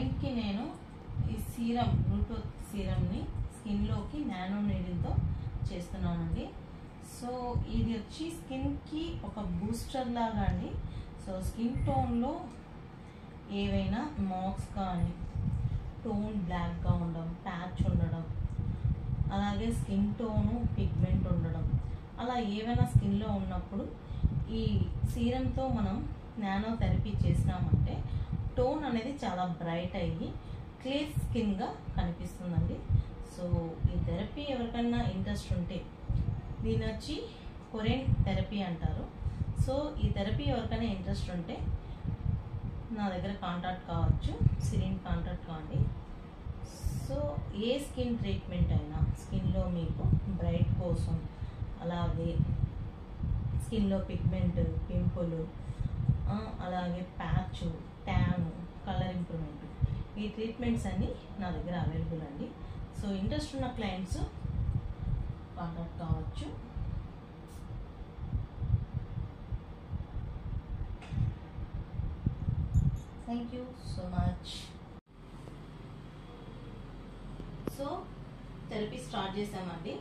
స్కిన్కి నేను ఈ సీరం బ్లూటూత్ సీరంని స్కిన్లోకి నానో నీడిల్తో చేస్తున్నానండి. సో ఇది వచ్చి స్కిన్కి ఒక బూస్టర్ లాగా అండి. సో స్కిన్ టోన్లో ఏవైనా మార్క్స్ కానీ, టోన్ బ్లాక్గా ఉండడం, ప్యాచ్ ఉండడం, అలాగే స్కిన్ టోను పిగ్మెంట్ ఉండడం, అలా ఏవైనా స్కిన్లో ఉన్నప్పుడు ఈ సీరంతో మనం నానో థెరపీ చేసినామంటే టోన్ అనేది చాలా బ్రైట్ అయ్యి క్లియర్ స్కిన్గా కనిపిస్తుందండి. సో ఈ థెరపీ ఎవరికైనా ఇంట్రెస్ట్ ఉంటే, దీని వచ్చి కొరియన్ థెరపీ అంటారు. సో ఈ థెరపీ ఎవరికైనా ఇంట్రెస్ట్ ఉంటే నా దగ్గర కాంటాక్ట్ కావచ్చు, సిరిన్ కాంటాక్ట్ కాండి. సో ఏ స్కిన్ ట్రీట్మెంట్ అయినా, స్కిన్లో మీకు బ్రైట్ కోసం, అలాగే స్కిన్లో పిగ్మెంట్, పింపుల్, అలాగే ప్యాచ్, ట్యాన్, కలర్ ఇంప్రూవ్మెంట్, ఈ ట్రీట్మెంట్స్ అన్నీ నా దగ్గర అవైలబుల్ అండి. సో ఇంట్రెస్ట్ ఉన్న క్లయింట్స్ కాంటాక్ట్ కావచ్చు. Thank you so much. So therapy start చేసామండి.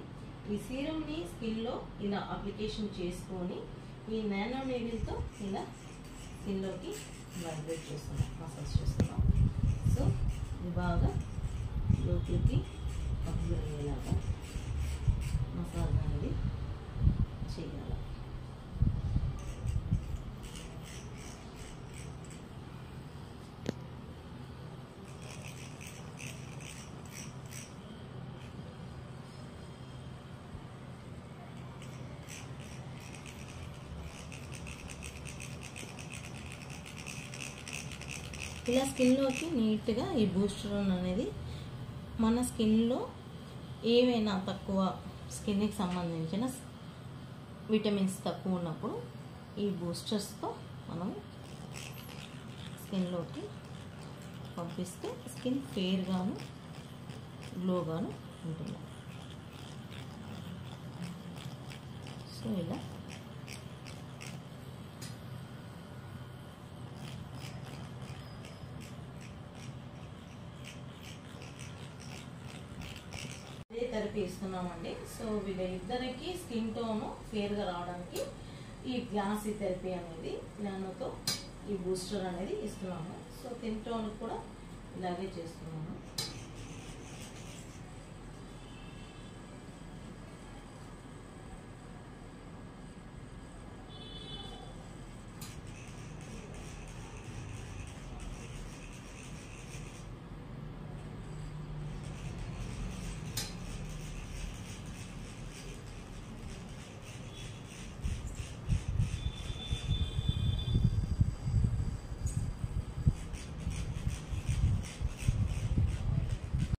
ఈ సీరంని స్కిన్లో ఇలా అప్లికేషన్ చేసుకొని ఈ నానో నీడిల్తో ఇలా స్కిన్లోకి వైబ్రేట్ చేస్తున్నాం, మసాజ్ చేస్తున్నాం. సో ఇది బాగా లోపలికి అబ్జర్వ్ అయ్యేలాగా మసాజ్ అనేది చేయాలి. ఇలా స్కిన్లోకి నీట్గా ఈ బూస్టర్ అనేది మన స్కిన్లో ఏవైనా తక్కువ, స్కిన్కి సంబంధించిన విటమిన్స్ తక్కువ ఉన్నప్పుడు ఈ బూస్టర్స్తో మనం స్కిన్లోకి పంపిస్తే స్కిన్ ఫెయిర్గాను గ్లోగాను ఉంటుంది. సో ఇలా థెరపీ ఇస్తున్నామండి. సో వీళ్ళ ఇద్దరికి స్కిన్ టోను ఫేర్గా రావడానికి ఈ గ్లాసీ థెరపీ అనేది నానోతో ఈ బూస్టర్ అనేది ఇస్తున్నాము. సో స్కిన్ టోన్ కూడా ఇలాగే చేస్తున్నాము.